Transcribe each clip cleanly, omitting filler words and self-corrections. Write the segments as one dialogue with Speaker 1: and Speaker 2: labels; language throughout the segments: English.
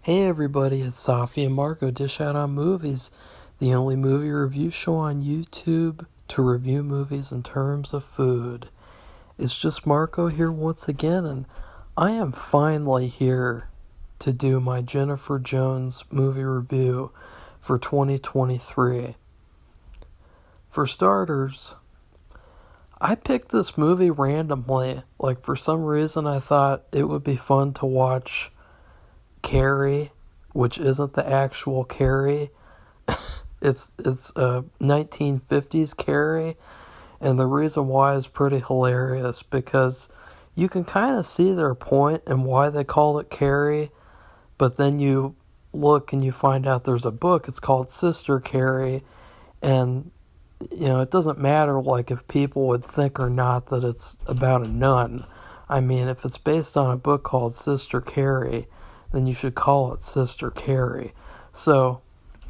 Speaker 1: Hey everybody, it's Safi and Marco Dish Out on Movies, the only movie review show on YouTube to review movies in terms of food. It's just Marco here once again, and I am finally here to do my Jennifer Jones movie review for 2023. For starters, I picked this movie randomly. For some reason I thought it would be fun to watch Carrie, which isn't the actual Carrie. it's 1950s Carrie, and the reason why is pretty hilarious because you can kind of see their point and why they called it Carrie, but then you look and you find out there's a book. It's called Sister Carrie, and it doesn't matter if people would think or not that it's about a nun. I mean, if it's based on a book called Sister Carrie, then you should call it Sister Carrie. So,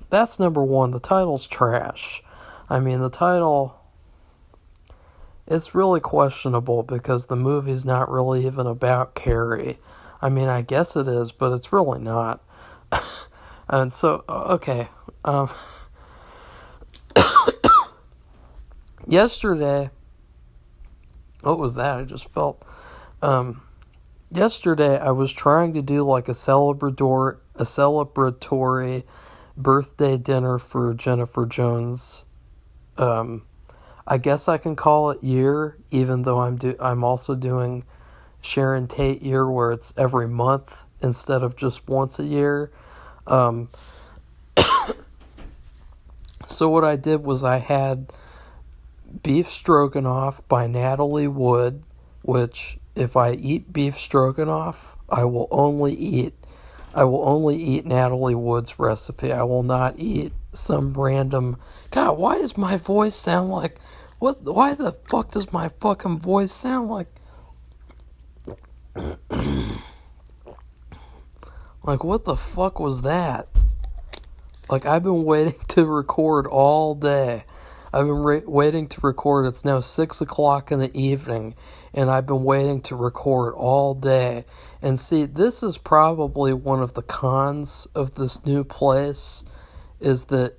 Speaker 1: that's number one. The title's trash. I mean, the title, it's really questionable because the movie's not really even about Carrie. I mean, I guess it is, but it's really not. And so, okay. Yesterday, what was that? I just felt... Yesterday, I was trying to do a celebratory birthday dinner for Jennifer Jones. I guess I can call it year, even though I'm also doing Sharon Tate year, where it's every month instead of just once a year. So what I did was I had beef stroganoff by Natalie Wood, which, if I eat beef stroganoff, I will only eat Natalie Wood's recipe. I will not eat some random... God, why does my voice sound like... Why the fuck does my fucking voice sound like... what the fuck was that? I've been waiting to record all day. I've been waiting to record. It's now 6 o'clock in the evening, and I've been waiting to record all day. And see, this is probably one of the cons of this new place, is that,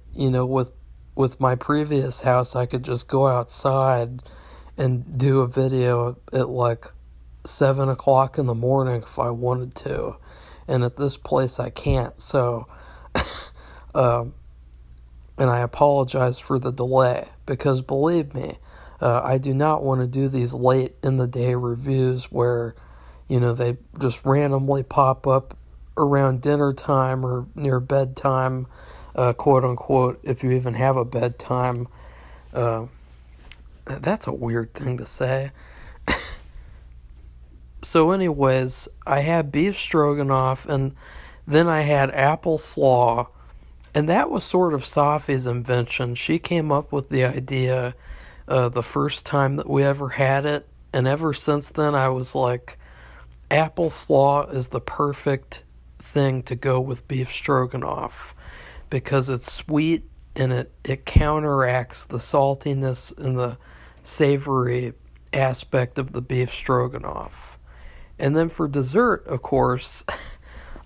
Speaker 1: with my previous house, I could just go outside and do a video at 7 o'clock in the morning if I wanted to. And at this place, I can't. So, and I apologize for the delay, because believe me, I do not want to do these late in the day reviews where, they just randomly pop up around dinner time or near bedtime, quote unquote, if you even have a bedtime. That's a weird thing to say. So anyways, I had beef stroganoff, and then I had apple slaw. And that was sort of Safi's invention. She came up with the idea the first time that we ever had it. And ever since then, I was like, apple slaw is the perfect thing to go with beef stroganoff. Because it's sweet and it counteracts the saltiness and the savory aspect of the beef stroganoff. And then for dessert, of course,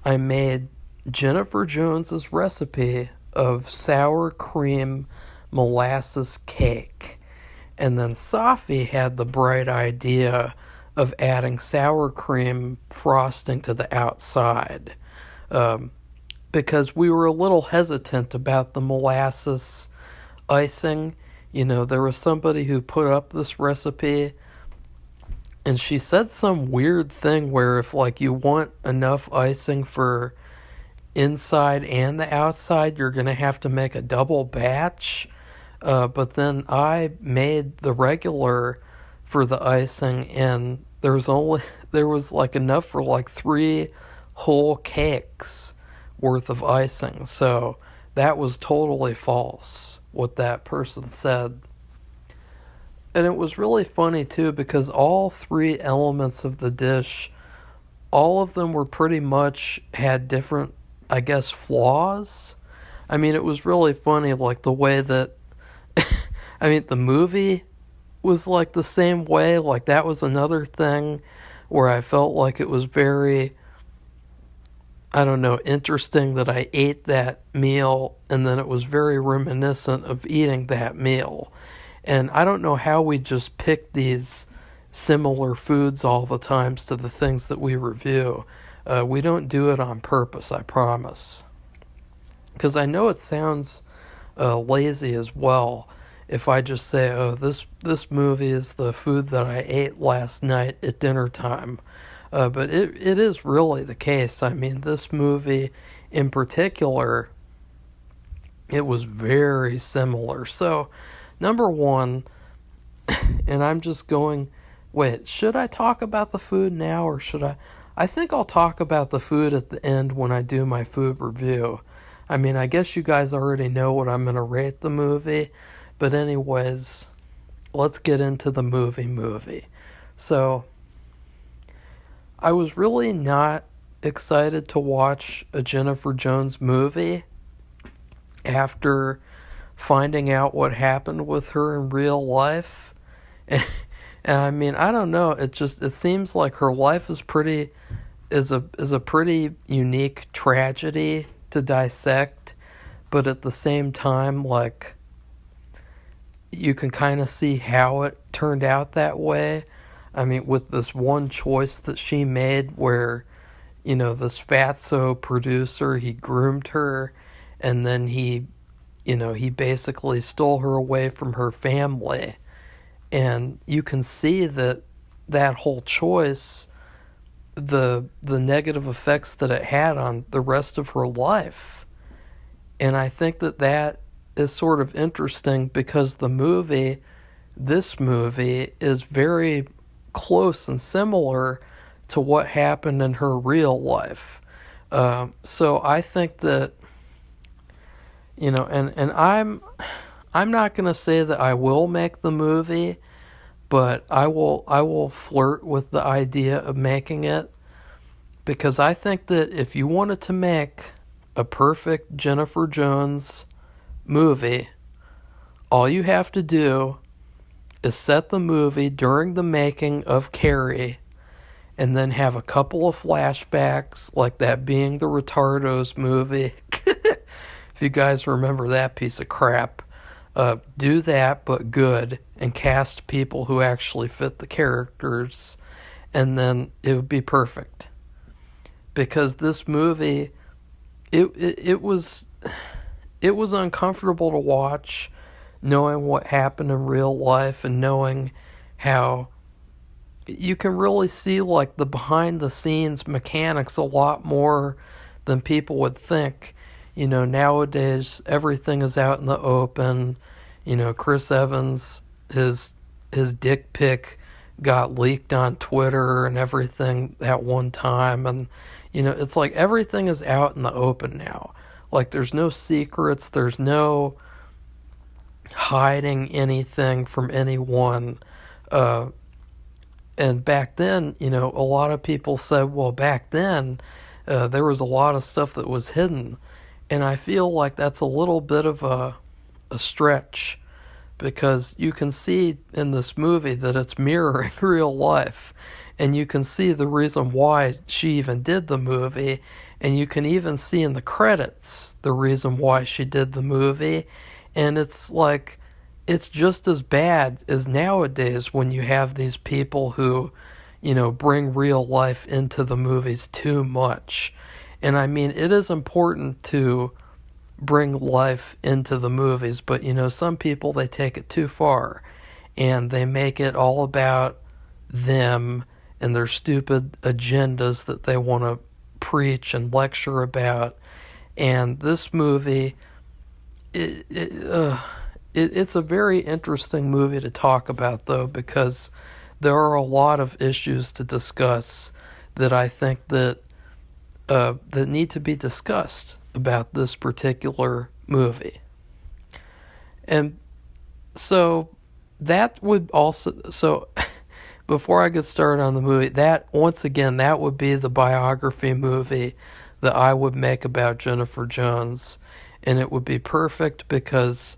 Speaker 1: I made Jennifer Jones's recipe of sour cream molasses cake. And then Safi had the bright idea of adding sour cream frosting to the outside. Because we were a little hesitant about the molasses icing. There was somebody who put up this recipe, and she said some weird thing where if you want enough icing for inside and the outside, you're going to have to make a double batch. But then I made the regular for the icing, and there was enough for 3 whole cakes worth of icing. So that was totally false, what that person said. And it was really funny too, because all 3 elements of the dish, all of them were pretty much had different, I guess, flaws. I mean, it was really funny, the way that, the movie was the same way. That was another thing where I felt like it was very I don't know, interesting that I ate that meal, and then it was very reminiscent of eating that meal. And I don't know how we just pick these similar foods all the times to the things that we review. We don't do it on purpose, I promise. Because I know it sounds lazy as well if I just say, oh, this movie is the food that I ate last night at dinner time. But it is really the case. I mean, this movie in particular, it was very similar. So, number one, and I'm just going, wait, should I talk about the food now or should I? I think I'll talk about the food at the end when I do my food review. I mean, I guess you guys already know what I'm going to rate the movie. But anyways, let's get into the movie. So, I was really not excited to watch a Jennifer Jones movie after finding out what happened with her in real life. And I mean, I don't know, it seems like her life is a pretty unique tragedy to dissect, but at the same time, like, you can kind of see how it turned out that way. I mean, with this one choice that she made where, this fatso producer, he groomed her, and then he basically stole her away from her family. And you can see that whole choice, the negative effects that it had on the rest of her life. And I think that is sort of interesting because this movie is very close and similar to what happened in her real life. So I think that, and I'm not going to say that I will make the movie, but I will flirt with the idea of making it, because I think that if you wanted to make a perfect Jennifer Jones movie, all you have to do is set the movie during the making of Carrie, and then have a couple of flashbacks, like that being the Retardos movie. If you guys remember that piece of crap, do that, but good, and cast people who actually fit the characters, and then it would be perfect. Because this movie, it was uncomfortable to watch, knowing what happened in real life and knowing how you can really see like the behind the scenes mechanics a lot more than people would think. Nowadays everything is out in the open. Chris Evans, his dick pic got leaked on Twitter and everything at one time, and it's like everything is out in the open now. Like, there's no secrets, there's no hiding anything from anyone. And back then, a lot of people said, well, back then, there was a lot of stuff that was hidden. And I feel like that's a little bit of a stretch, because you can see in this movie that it's mirroring real life. And you can see the reason why she even did the movie. And you can even see in the credits the reason why she did the movie. And it's like, it's just as bad as nowadays when you have these people who, bring real life into the movies too much. And I mean, it is important to bring life into the movies, but some people, they take it too far. And they make it all about them and their stupid agendas that they want to preach and lecture about. And this movie, it's a very interesting movie to talk about, though, because there are a lot of issues to discuss that I think that need to be discussed about this particular movie. And so that would also, before I get started on the movie, that would be the biography movie that I would make about Jennifer Jones. And it would be perfect because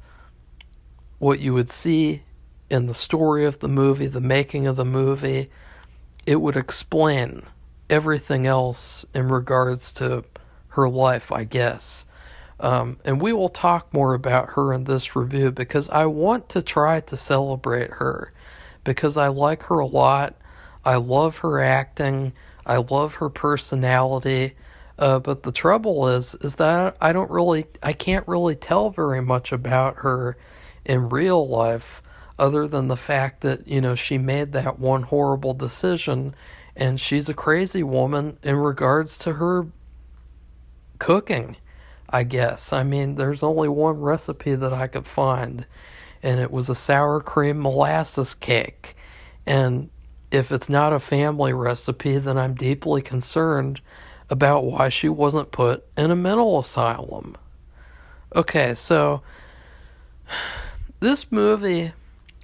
Speaker 1: what you would see in the story of the movie, the making of the movie, it would explain everything else in regards to her life, I guess. And we will talk more about her in this review because I want to try to celebrate her because I like her a lot. I love her acting. I love her personality. But the trouble is that I can't really tell very much about her in real life other than the fact that, she made that one horrible decision and she's a crazy woman in regards to her cooking, I guess. I mean, there's only one recipe that I could find, and it was a sour cream molasses cake. And if it's not a family recipe, then I'm deeply concerned about why she wasn't put in a mental asylum. Okay, so this movie,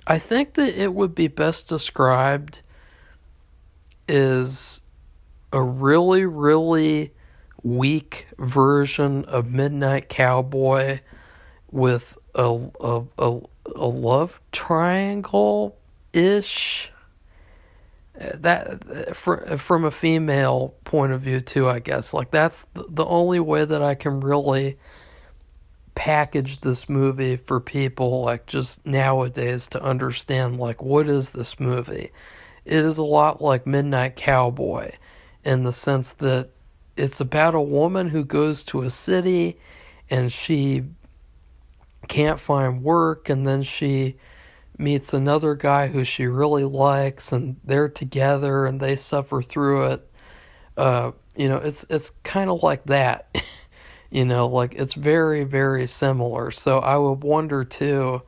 Speaker 1: I think that it would be best described as a really, really weak version of Midnight Cowboy with a love triangle ish. That from a female point of view too, I guess. Like that's the only way that I can really package this movie for people like just nowadays to understand like what is this movie. It is a lot like Midnight Cowboy in the sense that it's about a woman who goes to a city and she can't find work, and then she meets another guy who she really likes, and they're together and they suffer through it. It's kind of like that. Like it's very, very similar. So I would wonder too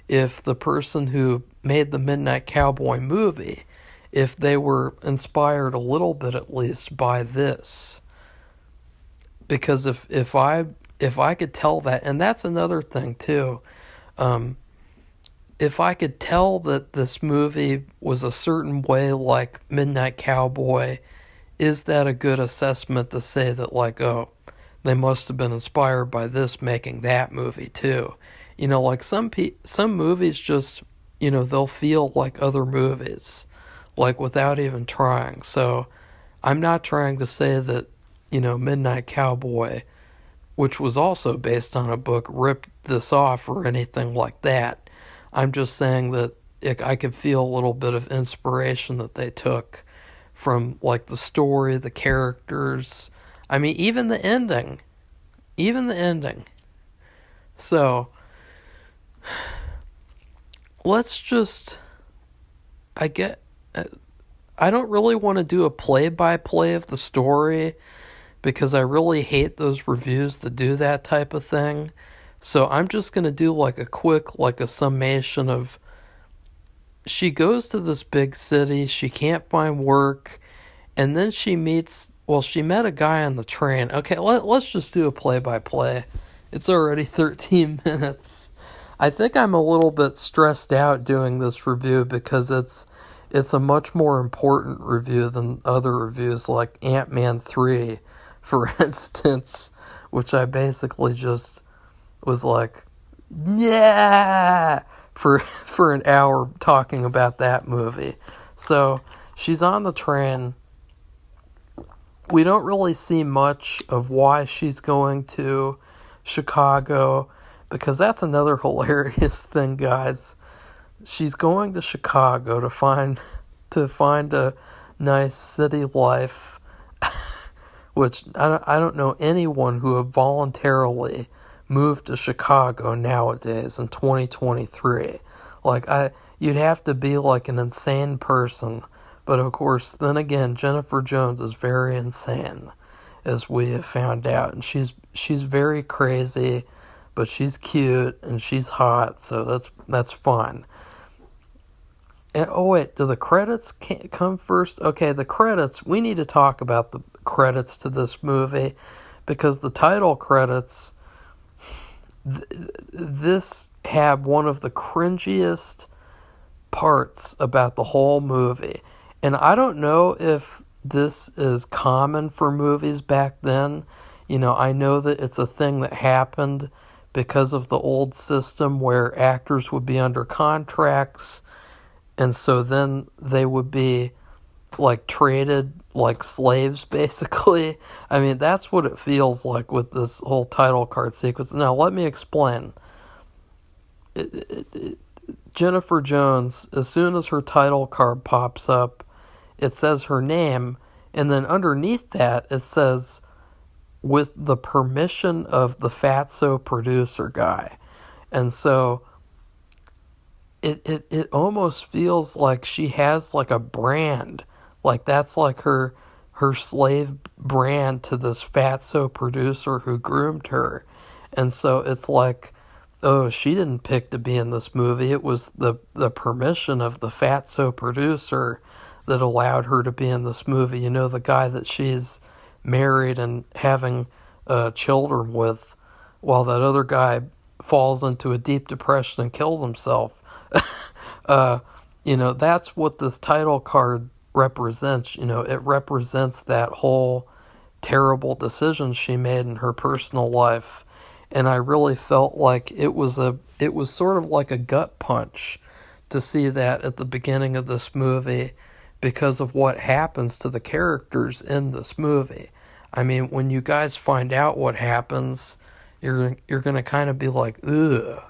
Speaker 1: if the person who made the Midnight Cowboy movie, if they were inspired a little bit at least by this. Because if I could tell that, and that's another thing too, if I could tell that this movie was a certain way like Midnight Cowboy, is that a good assessment to say that like, oh, they must have been inspired by this making that movie too? Like some movies just, they'll feel like other movies, like without even trying. So I'm not trying to say that, Midnight Cowboy, which was also based on a book, ripped this off or anything like that. I'm just saying that I could feel a little bit of inspiration that they took from like the story, the characters. I mean, even the ending. So, let's just, I don't really want to do a play-by-play of the story because I really hate those reviews that do that type of thing. So I'm just going to do like a quick, like a summation of, she goes to this big city, she can't find work, and then she met a guy on the train. Okay, let's just do a play-by-play. It's already 13 minutes. I think I'm a little bit stressed out doing this review because it's a much more important review than other reviews like Ant-Man 3, for instance, which I basically just was like, yeah, for an hour talking about that movie. So she's on the train. We don't really see much of why she's going to Chicago, because that's another hilarious thing, guys. She's going to Chicago to find a nice city life, which I don't know anyone who have voluntarily moved to Chicago nowadays in 2023. Like you'd have to be like an insane person. But of course, then again, Jennifer Jones is very insane, as we have found out, and she's very crazy, but she's cute and she's hot, so that's fun. And oh wait, do the credits come first? Okay, the credits. We need to talk about the credits to this movie, because the title credits. This had one of the cringiest parts about the whole movie. And I don't know if this is common for movies back then. I know that it's a thing that happened because of the old system where actors would be under contracts, and so then they would be like traded like slaves, basically. I mean, that's what it feels like with this whole title card sequence. Now, let me explain. Jennifer Jones, as soon as her title card pops up, it says her name, and then underneath that, it says, with the permission of the Fatso producer guy. And so it almost feels like she has like a brand. Like that's like her slave brand to this Fatso producer who groomed her. And so it's like, oh, she didn't pick to be in this movie. It was the permission of the Fatso producer that allowed her to be in this movie. You know, the guy that she's married and having children with, while that other guy falls into a deep depression and kills himself. You know, that's what this title card represents. You know, it represents that whole terrible decision she made in her personal life. And I really felt like it was sort of like a gut punch to see that at the beginning of this movie because of what happens to the characters in this movie. I mean, when you guys find out what happens, you're going to kind of be like, ugh.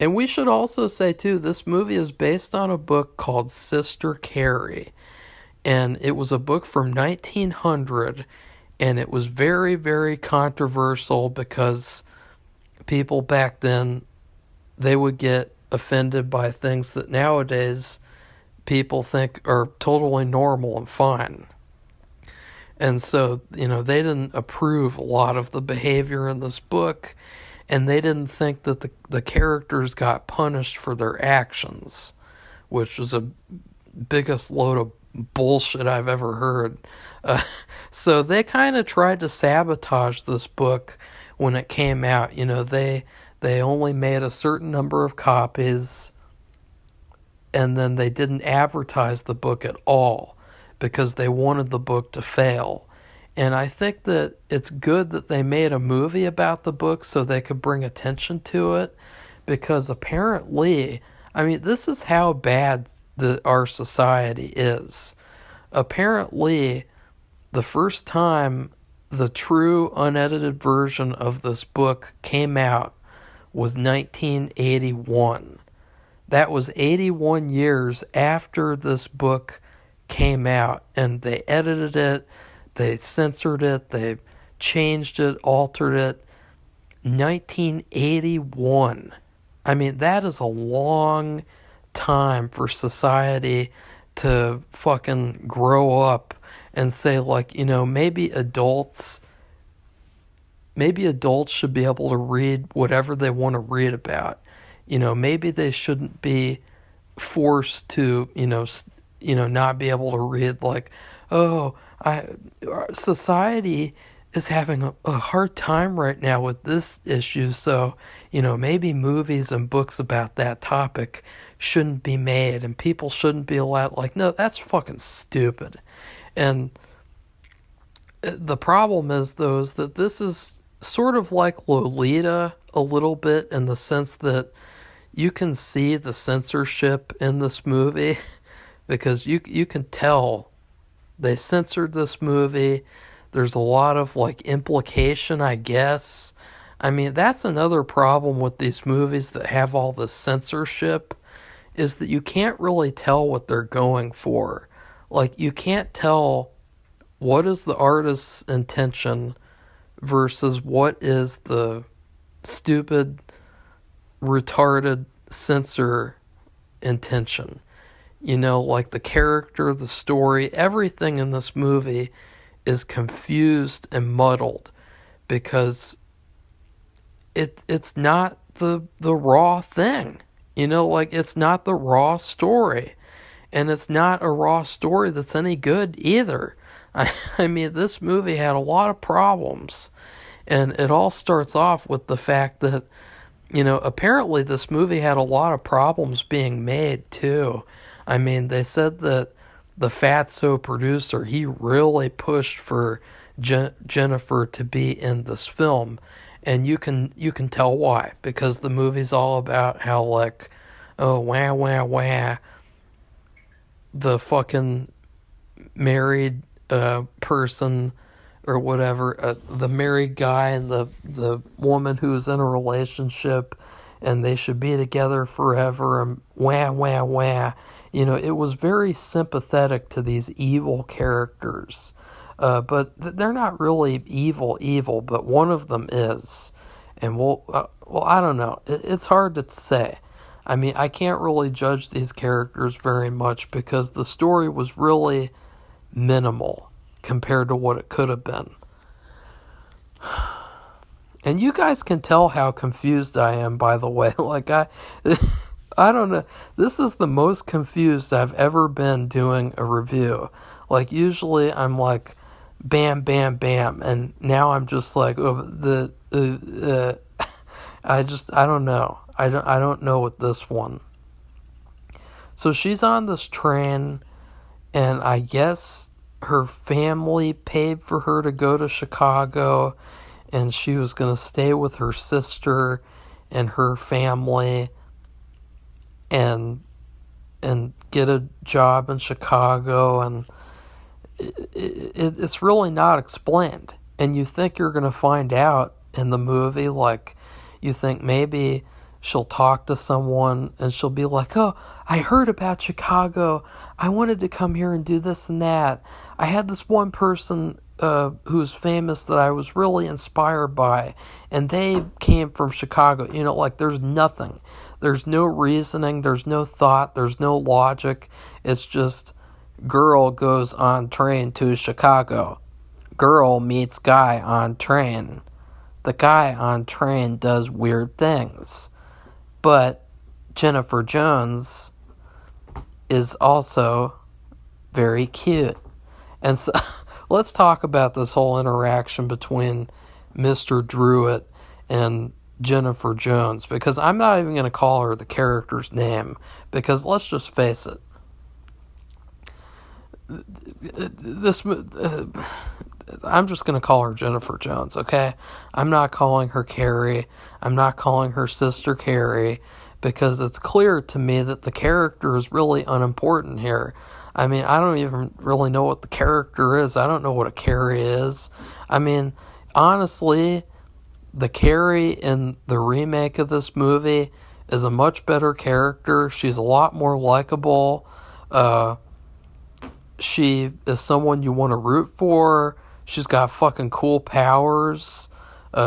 Speaker 1: And we should also say, too, this movie is based on a book called Sister Carrie. And it was a book from 1900, and it was very, very controversial because people back then, they would get offended by things that nowadays people think are totally normal and fine. And so, you know, they didn't approve a lot of the behavior in this book, and they didn't think that the characters got punished for their actions, which was the biggest load of bullshit I've ever heard. So they kind of tried to sabotage this book when it came out. You know, they only made a certain number of copies, and then they didn't advertise the book at all because they wanted the book to fail. And I think that it's good that they made a movie about the book so they could bring attention to it, because apparently, I mean, this is how bad our society is. Apparently, the first time the true unedited version of this book came out was 1981. That was 81 years after this book came out, and they edited it, they censored it, they changed it, altered it. 1981. I mean, that is a long time for society to fucking grow up and say, like, you know, maybe adults should be able to read whatever they want to read about. You know, maybe they shouldn't be forced to, not be able to read, like, oh, society is having a hard time right now with this issue, so, you know, maybe movies and books about that topic shouldn't be made, and people shouldn't be allowed. Like, no, that's fucking stupid. And the problem is, though, is that this is sort of like Lolita a little bit, in the sense that you can see the censorship in this movie because you can tell they censored this movie. There's a lot of, like, implication, I guess. I mean, that's another problem with these movies that have all this censorship, is that you can't really tell what they're going for. Like, you can't tell what is the artist's intention versus what is the stupid, retarded censor intention. You know, like the character, the story, everything in this movie is confused and muddled because it's not the raw thing. You know, like, it's not the raw story. And it's not a raw story that's any good either. I mean, this movie had a lot of problems. And it all starts off with the fact that, you know, apparently this movie had a lot of problems being made, too. I mean, they said that the Fatso producer, he really pushed for Jennifer to be in this film. And you can tell why. Because the movie's all about how, like, oh, wah, wah, wah, the fucking married person or whatever, the married guy and the woman who's in a relationship, and they should be together forever, and wah, wah, wah. It was very sympathetic to these evil characters. But they're not really evil, but one of them is. And I don't know. It's hard to say. I mean, I can't really judge these characters very much because the story was really minimal compared to what it could have been. And you guys can tell how confused I am, by the way. Like, I don't know. This is the most confused I've ever been doing a review. Like, usually I'm like, bam, bam, bam. And now I'm just like, I don't know. I don't know with this one. So she's on this train, and I guess her family paid for her to go to Chicago, and she was going to stay with her sister and her family and get a job in Chicago, and it's really not explained. And you think you're going to find out in the movie, like, you think maybe she'll talk to someone and she'll be like, oh, I heard about Chicago. I wanted to come here and do this and that. I had this one person who's famous that I was really inspired by, and they came from Chicago. Like, there's nothing. There's no reasoning. There's no thought. There's no logic. It's just girl goes on train to Chicago. Girl meets guy on train. The guy on train does weird things. But Jennifer Jones is also very cute. And so let's talk about this whole interaction between Mr. Druitt and Jennifer Jones, because I'm not even going to call her the character's name, because let's just face it. I'm just going to call her Jennifer Jones, okay? I'm not calling her Carrie. I'm not calling her sister Carrie, because it's clear to me that the character is really unimportant here. I mean, I don't even really know what the character is. I don't know what a Carrie is. I mean, honestly, the Carrie in the remake of this movie is a much better character. She's a lot more likable. She is someone you want to root for. She's got fucking cool powers.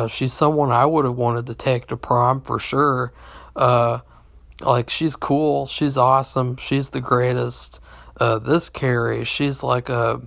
Speaker 1: She's someone I would have wanted to take to prom for sure. Like, she's cool. She's awesome. She's the greatest. This Carrie, she's like a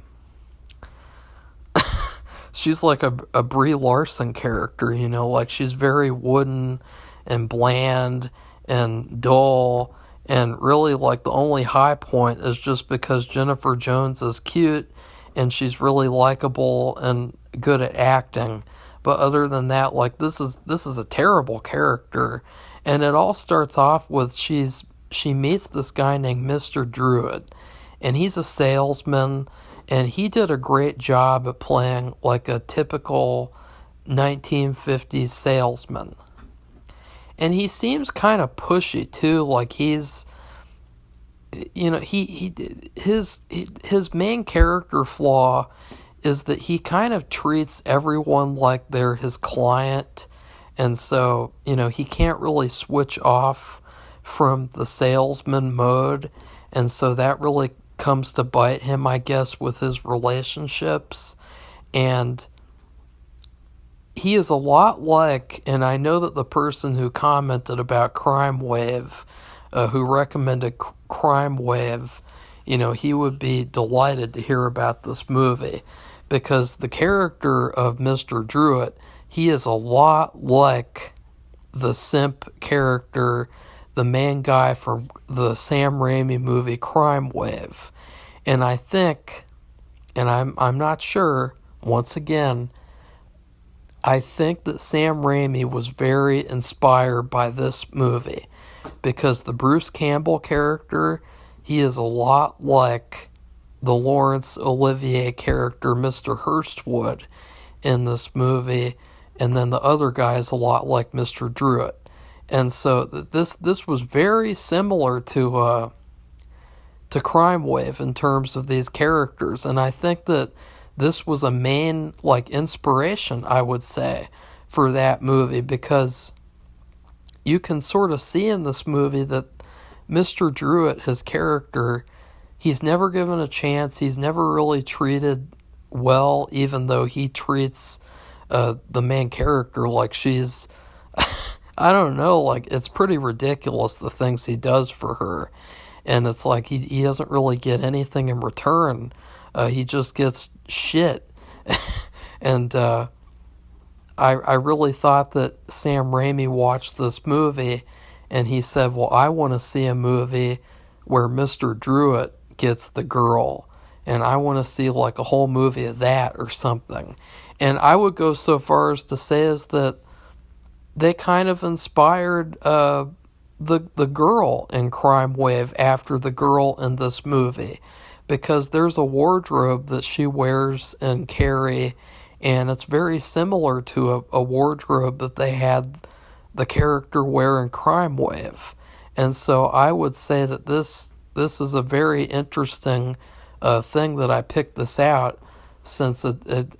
Speaker 1: Brie Larson character, like, she's very wooden and bland and dull, and really, like, the only high point is just because Jennifer Jones is cute and she's really likable and good at acting. But other than that, like, this is a terrible character. And it all starts off with she meets this guy named Mr. Druitt, and he's a salesman, and he did a great job at playing like a typical 1950s salesman. And he seems kind of pushy too, like he's, his main character flaw is that he kind of treats everyone like they're his client, and so, he can't really switch off from the salesman mode, and so that really comes to bite him, I guess, with his relationships. And he is a lot like, and I know that the person who commented about Crime Wave, who recommended Crime Wave, he would be delighted to hear about this movie, because the character of Mr. Druitt, he is a lot like the simp character, the main guy from the Sam Raimi movie Crime Wave. And I think, and I'm not sure, once again, I think that Sam Raimi was very inspired by this movie, because the Bruce Campbell character, he is a lot like the Laurence Olivier character, Mr. Hurstwood, in this movie, and then the other guy is a lot like Mr. Druitt. And so this was very similar to to Crime Wave in terms of these characters. And I think that this was a main, like, inspiration, I would say, for that movie, because you can sort of see in this movie that Mr. Druitt, his character, he's never given a chance. He's never really treated well, even though he treats the main character like she's, I don't know, like, it's pretty ridiculous the things he does for her. And it's like he doesn't really get anything in return. He just gets shit. And I really thought that Sam Raimi watched this movie and he said, well, I want to see a movie where Mr. Druitt gets the girl. And I want to see like a whole movie of that or something. And I would go so far as to say is that they kind of inspired the girl in Crime Wave after the girl in this movie, because there's a wardrobe that she wears in Carrie, and it's very similar to a wardrobe that they had the character wear in Crime Wave. And so I would say that this is a very interesting thing that I picked this out, since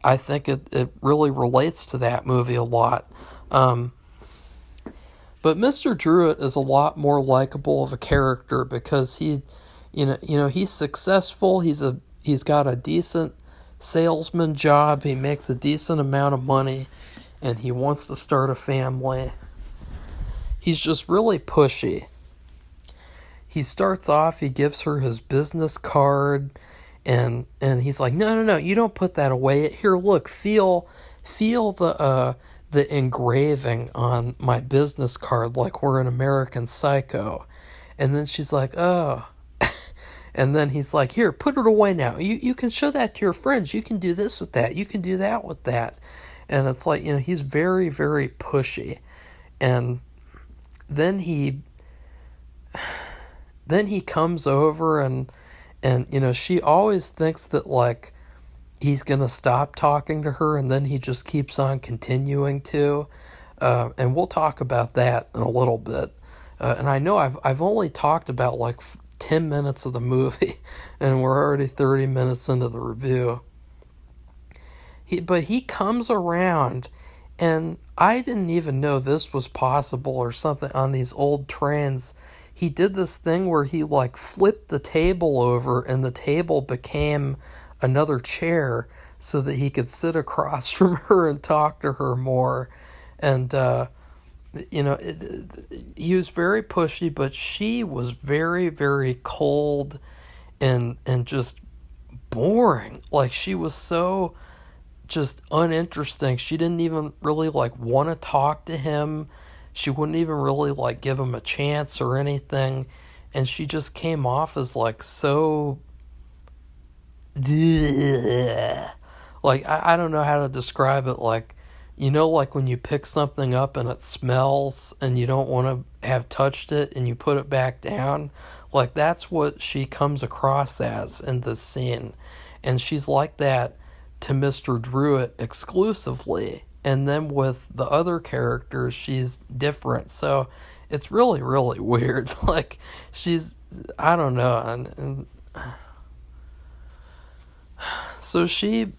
Speaker 1: I think it really relates to that movie a lot. But Mr. Druitt is a lot more likable of a character because he's successful. He's got a decent salesman job. He makes a decent amount of money, and he wants to start a family. He's just really pushy. He starts off. He gives her his business card, and he's like, no, you don't put that away. Here, look, feel the engraving on my business card like we're an American Psycho. And then she's like, oh. And then he's like, here, put it away now. You can show that to your friends. You can do this with that. You can do that with that. And it's like, he's very, very pushy. And then he comes over and she always thinks that, like, he's going to stop talking to her, and then he just keeps on continuing to. And we'll talk about that in a little bit. And I know I've only talked about like 10 minutes of the movie, and we're already 30 minutes into the review. But he comes around, and I didn't even know this was possible or something on these old trains. He did this thing where he like flipped the table over, and the table became another chair so that he could sit across from her and talk to her more. And he was very pushy, but she was very, very cold and just boring. Like, she was so just uninteresting. She didn't even really like want to talk to him. She wouldn't even really like give him a chance or anything. And she just came off as like so like, I don't know how to describe it. Like, like when you pick something up and it smells and you don't want to have touched it and you put it back down. Like, that's what she comes across as in this scene. And she's like that to Mr. Druitt exclusively. And then with the other characters, she's different. So it's really, really weird. Like, I don't know. And so she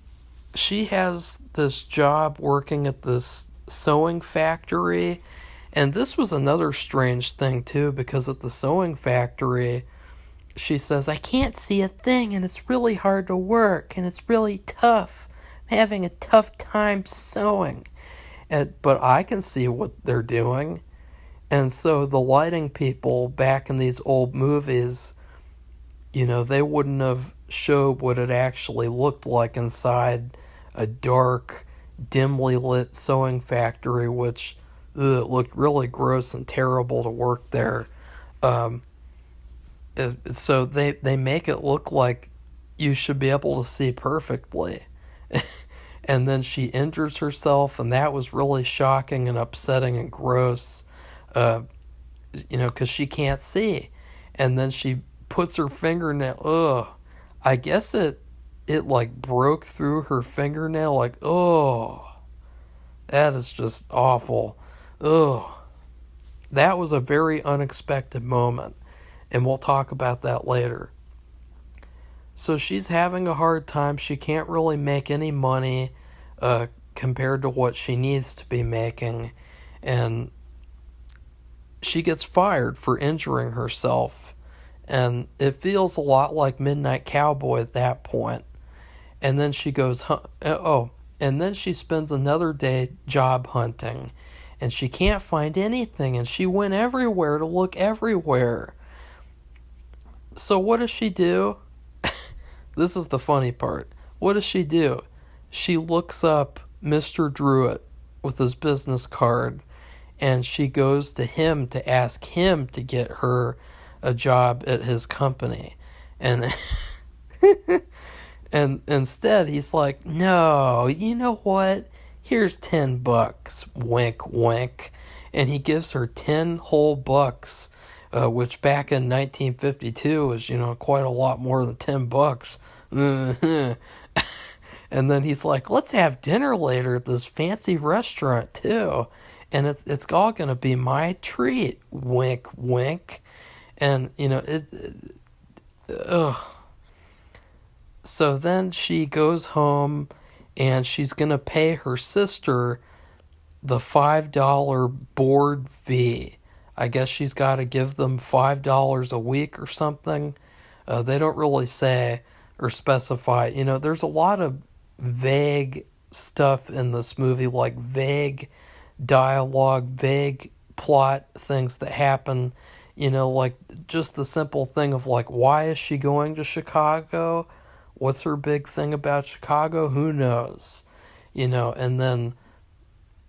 Speaker 1: has this job working at this sewing factory, and this was another strange thing too, because at the sewing factory she says, I can't see a thing, and it's really hard to work, and it's really tough. I'm having a tough time sewing. But I can see what they're doing. And so the lighting people back in these old movies, they wouldn't have showed what it actually looked like inside a dark, dimly lit sewing factory, which looked really gross and terrible to work there. So they make it look like you should be able to see perfectly. And then she injures herself, and that was really shocking and upsetting and gross, because she can't see. And then she puts her fingernail, I guess it like broke through her fingernail, like, that is just awful. That was a very unexpected moment, and we'll talk about that later. So she's having a hard time. She can't really make any money compared to what she needs to be making. And she gets fired for injuring herself. And it feels a lot like Midnight Cowboy at that point. And then she goes, and then she spends another day job hunting. And she can't find anything. And she went everywhere to look everywhere. So what does she do? This is the funny part. What does she do? She looks up Mr. Druitt with his business card, and she goes to him to ask him to get her a job at his company. And and instead he's like, "No, you know what? Here's $10. Wink, wink." And he gives her 10 whole bucks, which back in 1952 was, quite a lot more than $10. And then he's like, "Let's have dinner later at this fancy restaurant too, and it's all gonna be my treat." Wink, wink. And so then she goes home, and she's gonna pay her sister the $5 board fee. I guess she's got to give them $5 a week or something. They don't really say or specify. There's a lot of vague stuff in this movie, like vague dialogue, vague plot things that happen. Like just the simple thing of like, why is she going to Chicago? What's her big thing about Chicago? Who knows? And then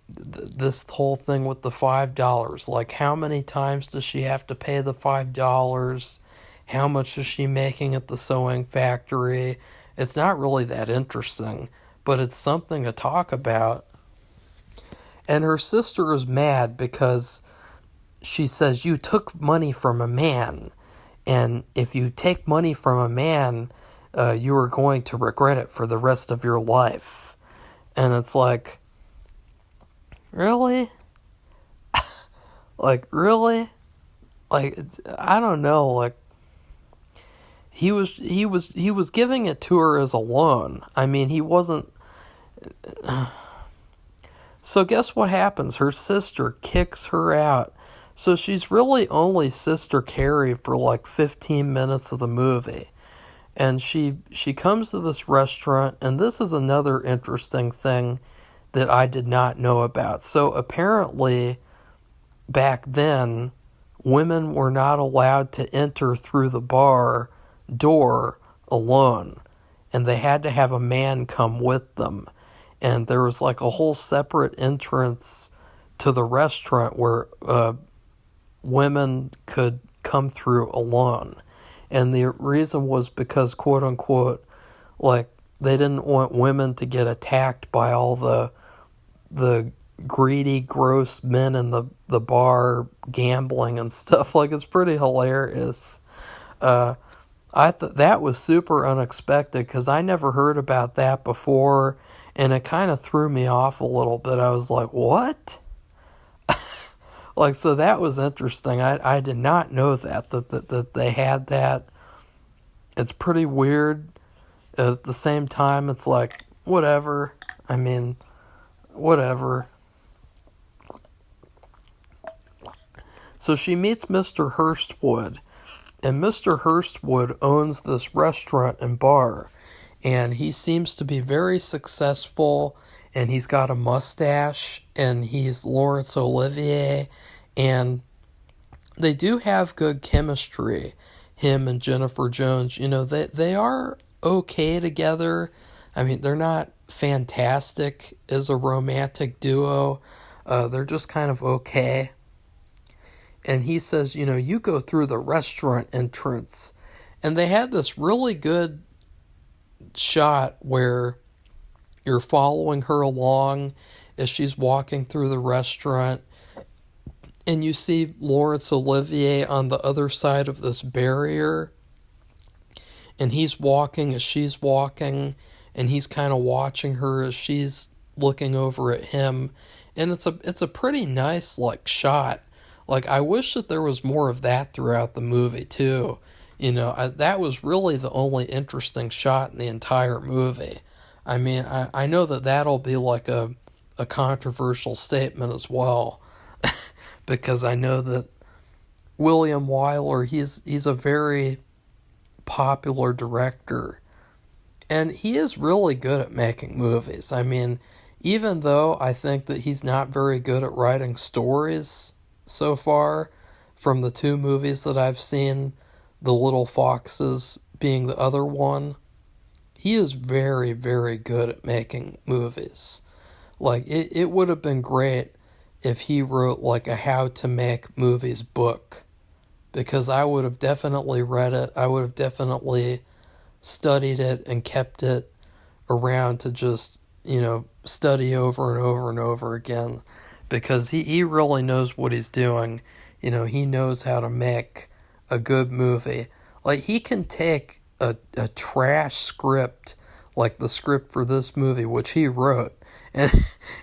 Speaker 1: this whole thing with the $5, like how many times does she have to pay the $5? How much is she making at the sewing factory? It's not really that interesting, but it's something to talk about. And her sister is mad because she says, "You took money from a man, and if you take money from a man, you are going to regret it for the rest of your life." And it's like, really? Like, really? Like, I don't know, like, he was giving it to her as a loan. I mean, he wasn't. So guess what happens? Her sister kicks her out. So she's really only Sister Carrie for like 15 minutes of the movie. And she comes to this restaurant, and this is another interesting thing that I did not know about. So apparently, back then, women were not allowed to enter through the bar door alone, and they had to have a man come with them. And there was like a whole separate entrance to the restaurant where women could come through alone. And the reason was because, quote unquote, like, they didn't want women to get attacked by all the greedy, gross men in the bar gambling and stuff. Like, it's pretty hilarious. I thought that was super unexpected because I never heard about that before, and it kind of threw me off a little bit. I was like, what? Like, so that was interesting. I did not know that they had that. It's pretty weird. At the same time, it's like, whatever. I mean, whatever. So she meets Mr. Hurstwood, and Mr. Hurstwood owns this restaurant and bar, and he seems to be very successful, and he's got a mustache, and he's Laurence Olivier, and they do have good chemistry, him and Jennifer Jones. They are okay together. I mean, they're not fantastic as a romantic duo. They're just kind of okay. And he says, you go through the restaurant entrance. And they had this really good shot where you're following her along as she's walking through the restaurant. And you see Laurence Olivier on the other side of this barrier. And he's walking as she's walking. And he's kind of watching her as she's looking over at him. And it's a pretty nice, like, shot. Like, I wish that there was more of that throughout the movie, too. That was really the only interesting shot in the entire movie. I mean, I know that that'll be like a controversial statement as well, because I know that William Wyler, he's a very popular director, and he is really good at making movies. I mean, even though I think that he's not very good at writing stories so far, from the two movies that I've seen, The Little Foxes being the other one, he is very, very good at making movies. Like, it would have been great if he wrote like a how to make movies book, because I would have definitely read it. I would have definitely studied it and kept it around to just, study over and over and over again, because he really knows what he's doing. He knows how to make a good movie. Like, he can take a trash script, like the script for this movie, which he wrote, and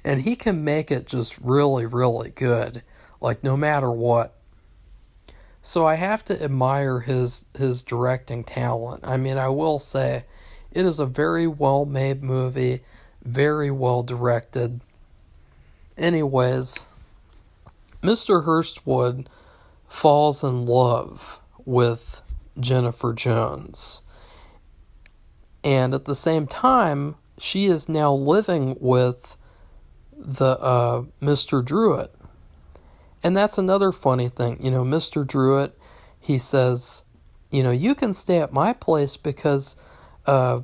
Speaker 1: and he can make it just really, really good, like no matter what. So I have to admire his directing talent. I mean, I will say, it is a very well-made movie, very well directed. Anyways, Mr. Hurstwood falls in love with Jennifer Jones. And at the same time, she is now living with the Mr. Druitt. And that's another funny thing. Mr. Druitt, he says, you can stay at my place because I'm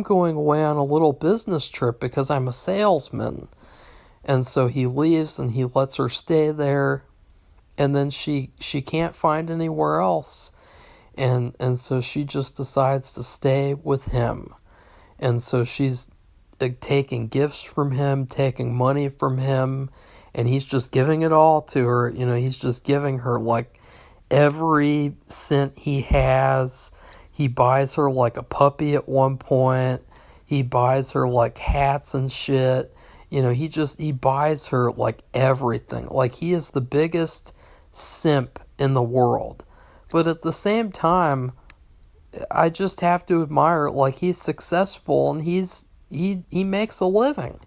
Speaker 1: going away on a little business trip because I'm a salesman. And so he leaves and he lets her stay there, and then she can't find anywhere else. And so she just decides to stay with him. And so she's taking gifts from him, taking money from him, and he's just giving it all to her. He's just giving her like every cent he has. He buys her like a puppy at one point. He buys her like hats and shit. He buys her like everything. Like, he is the biggest simp in the world. But at the same time, I just have to admire, like, he's successful and he makes a living.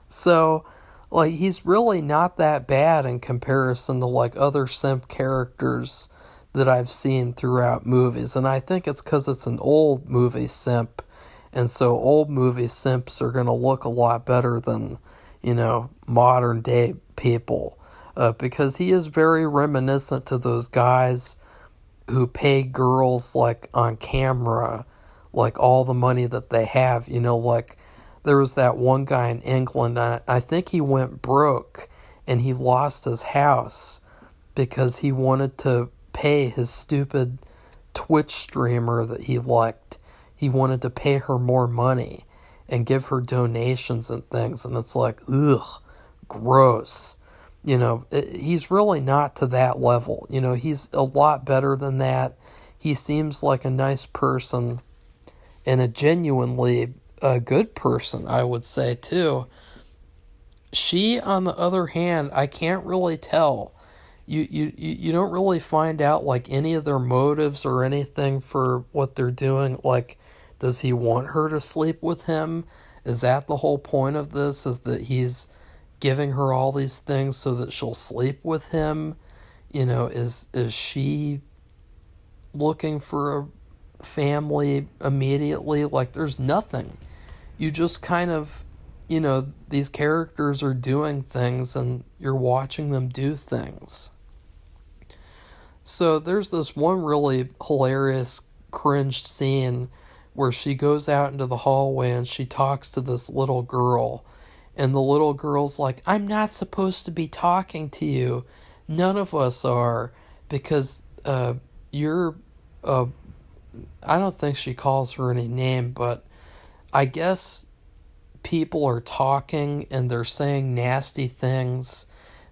Speaker 1: So, like, he's really not that bad in comparison to like other simp characters that I've seen throughout movies. And I think it's because it's an old movie simp. And so old movie simps are going to look a lot better than, modern day people. Because he is very reminiscent to those guys who pay girls, like, on camera, like, all the money that they have. Like, there was that one guy in England, and I think he went broke, and he lost his house because he wanted to pay his stupid Twitch streamer that he liked. He wanted to pay her more money and give her donations and things, and it's like, ugh, gross. He's really not to that level. He's a lot better than that. He seems like a nice person and a genuinely good person, I would say, too. She, on the other hand, I can't really tell. You don't really find out, like, any of their motives or anything for what they're doing. Like, does he want her to sleep with him? Is that the whole point of this? Is that he's giving her all these things so that she'll sleep with him? Is she looking for a family immediately? Like, there's nothing. You just kind of, these characters are doing things and you're watching them do things. So there's this one really hilarious cringe scene where she goes out into the hallway and she talks to this little girl. And the little girl's like, I'm not supposed to be talking to you. None of us are. Because you're... I don't think she calls her any name, but I guess people are talking and they're saying nasty things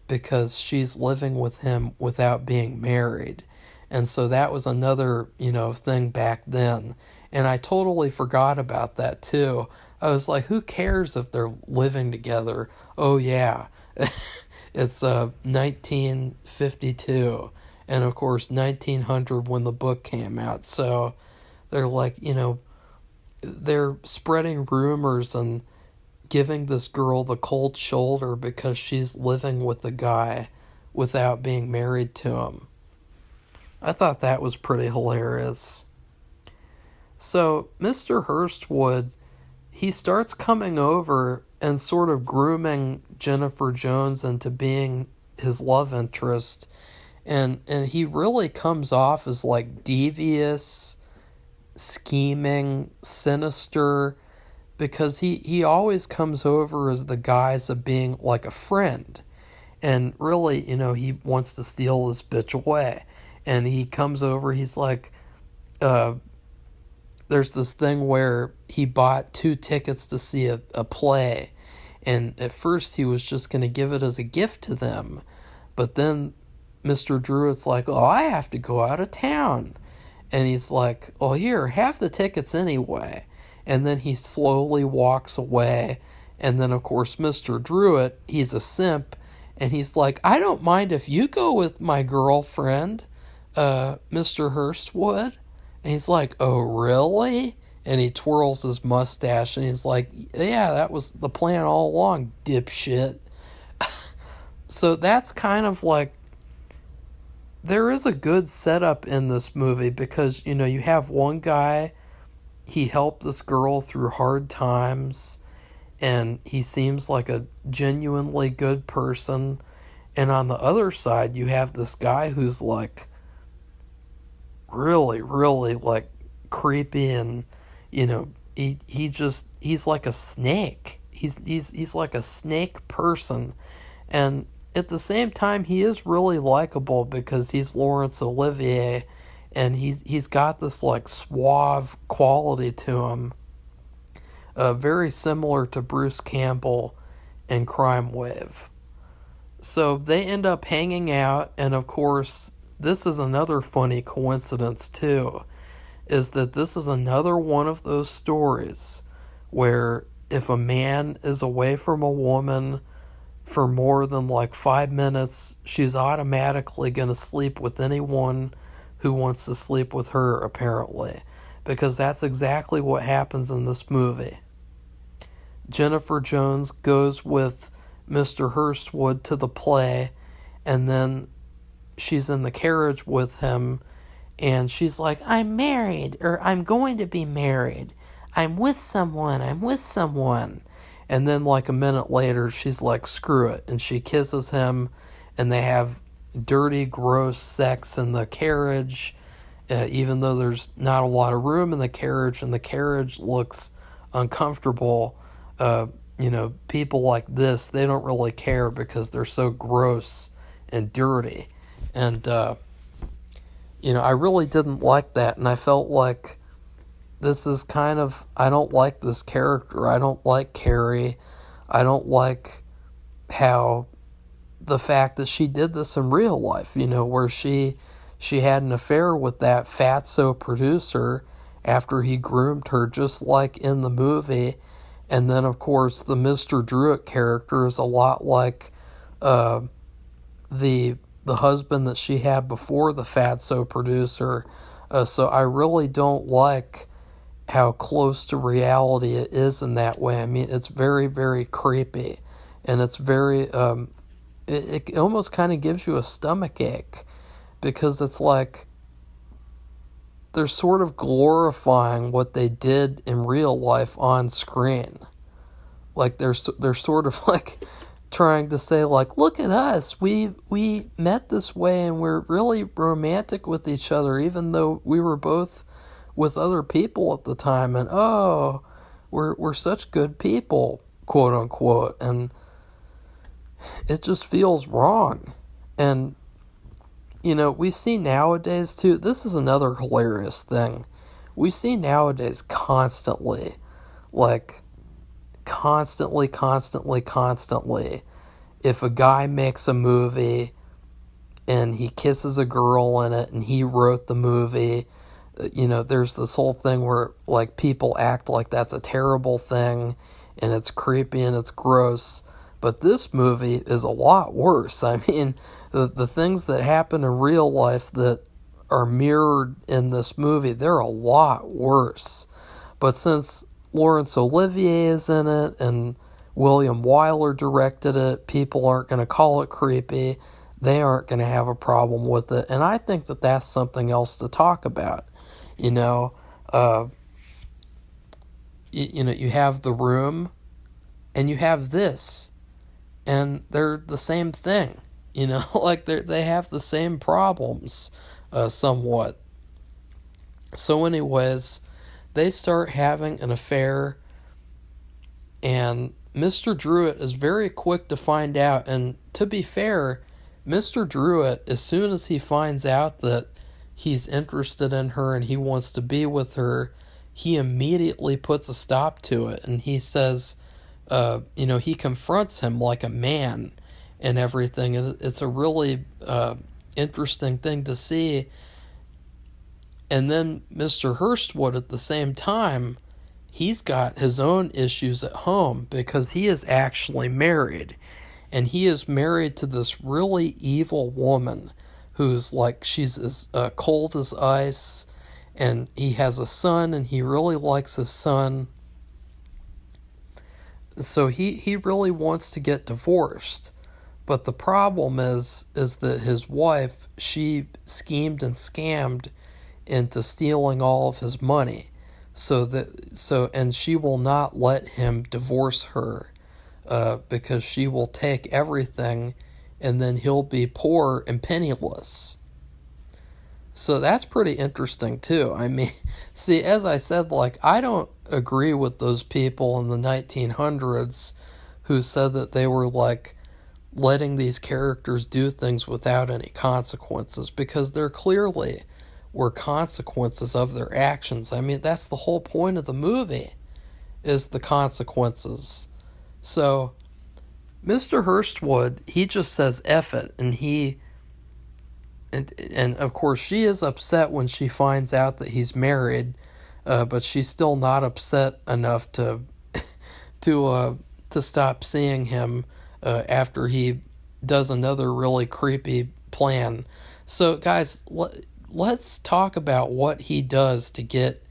Speaker 1: because she's living with him without being married. And so that was another, thing back then. And I totally forgot about that too. I was like, who cares if they're living together? Oh yeah, it's 1952, and of course 1900 when the book came out. So they're like, they're spreading rumors and giving this girl the cold shoulder because she's living with the guy without being married to him. I thought that was pretty hilarious. So Mr. Hurstwood, he starts coming over and sort of grooming Jennifer Jones into being his love interest, and he really comes off as like devious, scheming, sinister, because he always comes over as the guise of being like a friend, and really, he wants to steal this bitch away. And he comes over, he's like, there's this thing where he bought 2 tickets to see a play, and at first he was just going to give it as a gift to them, but then Mr. Druitt's like, oh, I have to go out of town. And he's like, oh, here, have the tickets anyway. And then he slowly walks away. And then, of course, Mr. Druitt, he's a simp. And he's like, I don't mind if you go with my girlfriend, Mr. Hurstwood. And he's like, oh, really? And he twirls his mustache. And he's like, yeah, that was the plan all along, dipshit. So that's kind of like, there is a good setup in this movie because, you have one guy, he helped this girl through hard times, and he seems like a genuinely good person. And on the other side, you have this guy who's like really, really like creepy, and, he's like a snake. He's like a snake person. And at the same time, he is really likable because he's Laurence Olivier, and he's got this like suave quality to him, very similar to Bruce Campbell in Crime Wave. So they end up hanging out, and of course, this is another funny coincidence too, is that this is another one of those stories where if a man is away from a woman for more than like 5 minutes, she's automatically going to sleep with anyone who wants to sleep with her, apparently. Because that's exactly what happens in this movie. Jennifer Jones goes with Mr. Hurstwood to the play, and then she's in the carriage with him, and she's like, I'm married, or I'm going to be married. I'm with someone. And then like a minute later, she's like, screw it. And she kisses him, and they have dirty, gross sex in the carriage, even though there's not a lot of room in the carriage, and the carriage looks uncomfortable. People like this, they don't really care because they're so gross and dirty. And, I really didn't like that, and I felt like this is kind of, I don't like this character. I don't like Carrie. I don't like how the fact that she did this in real life, where she had an affair with that fatso producer after he groomed her just like in the movie. And then, of course, the Mr. Druitt character is a lot like the husband that she had before the fatso producer. So I really don't like how close to reality it is in that way. I mean, it's very, very creepy, and it's very, it almost kind of gives you a stomach ache, because it's like they're sort of glorifying what they did in real life on screen. Like they're sort of like trying to say, like, look at us, we met this way and we're really romantic with each other, even though we were both with other people at the time, and we're such good people, quote unquote, and it just feels wrong. And we see nowadays too, this is another hilarious thing, we see nowadays constantly, if a guy makes a movie and he kisses a girl in it and he wrote the movie, there's this whole thing where like people act like that's a terrible thing and it's creepy and it's gross. But this movie is a lot worse. I mean, the things that happen in real life that are mirrored in this movie, they're a lot worse. But since Laurence Olivier is in it and William Wyler directed it, people aren't going to call it creepy. They aren't going to have a problem with it. And I think that that's something else to talk about. You know, you have The Room and you have this, and they're the same thing. You know, like they have the same problems, somewhat. So anyways, they start having an affair, and Mr. Druitt is very quick to find out. And to be fair, Mr. Druitt, as soon as he finds out that he's interested in her and he wants to be with her, he immediately puts a stop to it. And he says, he confronts him like a man and everything. It's a really interesting thing to see. And then Mr. Hurstwood, at the same time, he's got his own issues at home because he is actually married. And he is married to this really evil woman who's like, she's as cold as ice. And he has a son, and he really likes his son. So he really wants to get divorced. But the problem is that his wife, she schemed and scammed into stealing all of his money. And she will not let him divorce her, because she will take everything, and then he'll be poor and penniless. So that's pretty interesting too. I mean, see, as I said, like, I don't agree with those people in the 1900s who said that they were like letting these characters do things without any consequences, because there clearly were consequences of their actions. I mean, that's the whole point of the movie, is the consequences. So Mr. Hurstwood, he just says F it, and of course she is upset when she finds out that he's married, but she's still not upset enough to stop seeing him after he does another really creepy plan. So guys, let's talk about what he does to get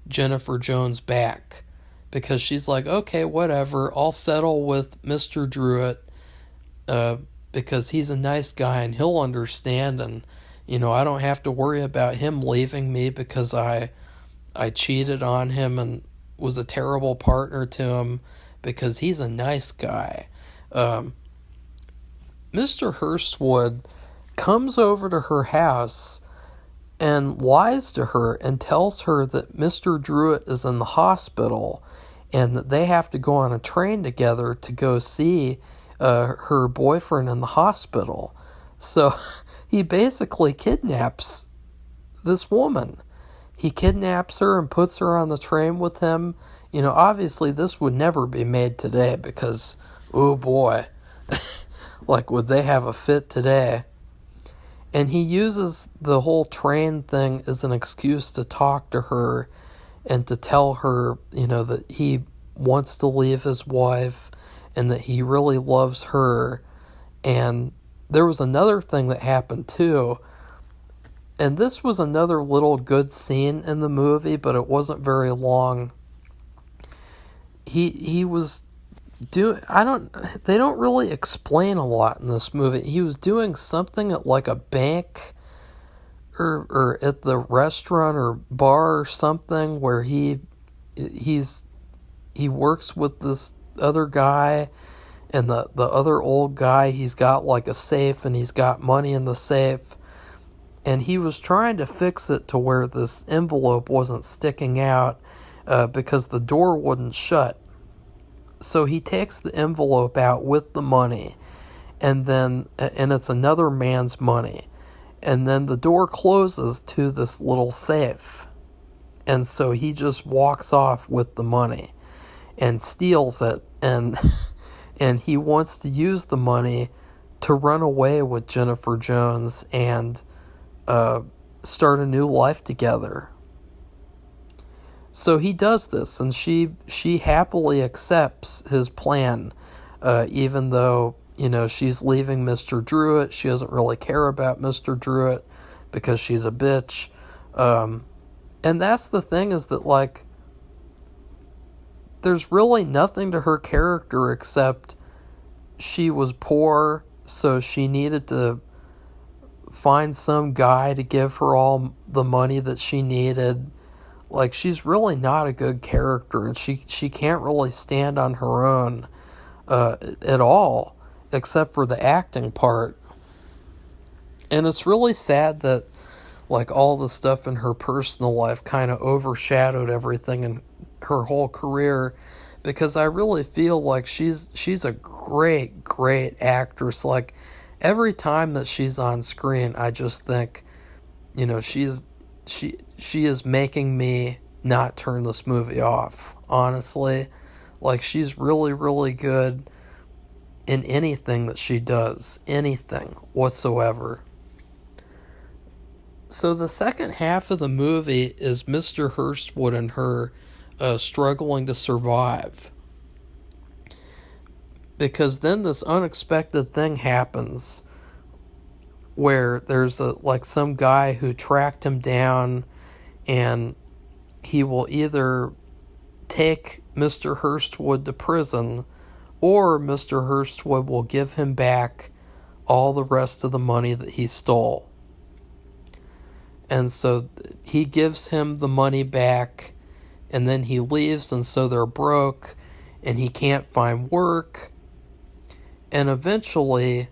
Speaker 1: Jennifer Jones back, because she's like, okay, whatever, I'll settle with Mr. Druitt, because he's a nice guy and he'll understand, and I don't have to worry about him leaving me because I cheated on him and was a terrible partner to him, because he's a nice guy. Mr. Hurstwood comes over to her house and lies to her and tells her that Mr. Druitt is in the hospital and that they have to go on a train together to go see her boyfriend in the hospital. So he basically kidnaps this woman. He kidnaps her and puts her on the train with him. Obviously this would never be made today because, oh boy, like, would they have a fit today? And he uses the whole train thing as an excuse to talk to her and to tell her, that he wants to leave his wife and that he really loves her. And there was another thing that happened too, and this was another little good scene in the movie, but it wasn't very long. He was doing, they don't really explain a lot in this movie. He was doing something at like a bank or at the restaurant or bar or something, where he works with this other guy, and the other old guy, he's got like a safe and he's got money in the safe, and he was trying to fix it to where this envelope wasn't sticking out because the door wouldn't shut. So he takes the envelope out with the money, and it's another man's money, and then the door closes to this little safe, and so he just walks off with the money and steals it, and he wants to use the money to run away with Jennifer Jones and start a new life together. So he does this, and she happily accepts his plan. even though, she's leaving Mr. Druitt. She doesn't really care about Mr. Druitt because she's a bitch. And that's the thing, is that, like, there's really nothing to her character except she was poor, so she needed to find some guy to give her all the money that she needed. Like, she's really not a good character, and she can't really stand on her own at all, except for the acting part. And it's really sad that, like, all the stuff in her personal life kind of overshadowed everything in her whole career, because I really feel like she's a great actress. Like, every time that she's on screen, I just think, she is making me not turn this movie off, honestly. Like, she's really good in anything that she does, anything whatsoever. So the second half of the movie is Mr. Hurstwood and her struggling to survive. Because then this unexpected thing happens where there's some guy who tracked him down, and he will either take Mr. Hurstwood to prison, or Mr. Hurstwood will give him back all the rest of the money that he stole. And so he gives him the money back, and then he leaves, and so they're broke, and he can't find work. And eventually,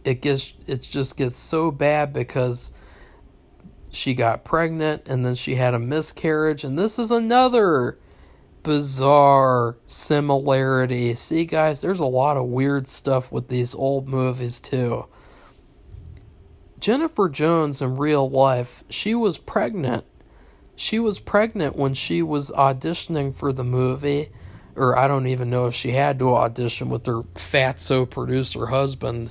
Speaker 1: it just gets so bad because she got pregnant, and then she had a miscarriage, and this is another bizarre similarity. See, guys, there's a lot of weird stuff with these old movies, too. Jennifer Jones in real life, she was pregnant. She was pregnant when she was auditioning for the movie, or I don't even know if she had to audition, with her fatso producer husband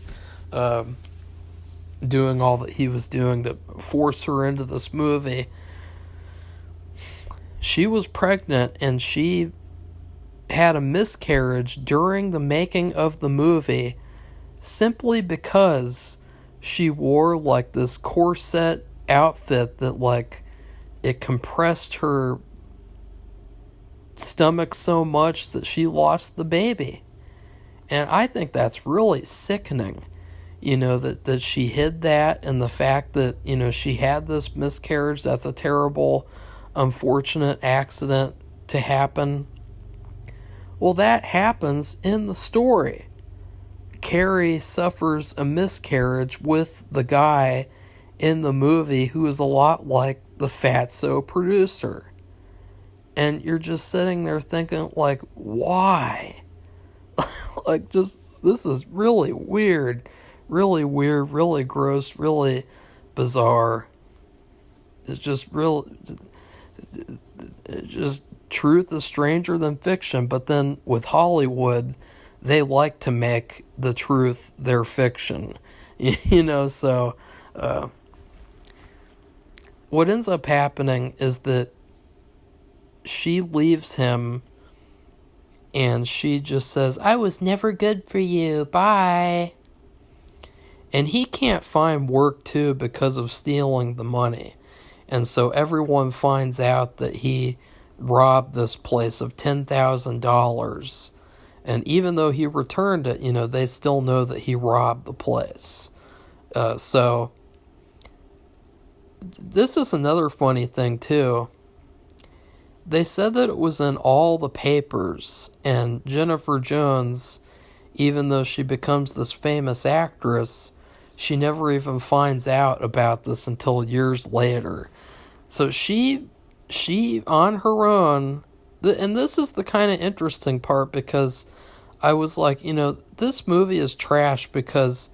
Speaker 1: doing all that he was doing to force her into this movie. She was pregnant, and she had a miscarriage during the making of the movie simply because she wore like this corset outfit that, like, it compressed her stomach so much that she lost the baby. And I think that's really sickening, that she hid that, and the fact that, she had this miscarriage. That's a terrible, unfortunate accident to happen. Well, that happens in the story. Carrie suffers a miscarriage with the guy in the movie who is a lot like the fatso producer. And you're just sitting there thinking, like, why? Like, just, this is really weird, really gross, really bizarre. It's just just truth is stranger than fiction. But then with Hollywood, they like to make the truth their fiction, so what ends up happening is that she leaves him, and she just says, "I was never good for you, bye." And he can't find work too because of stealing the money. And so everyone finds out that he robbed this place of $10,000. And even though he returned it, they still know that he robbed the place. So this is another funny thing, too. They said that it was in all the papers, and Jennifer Jones, even though she becomes this famous actress, she never even finds out about this until years later. So she on her own, and this is the kind of interesting part, because I was like, this movie is trash because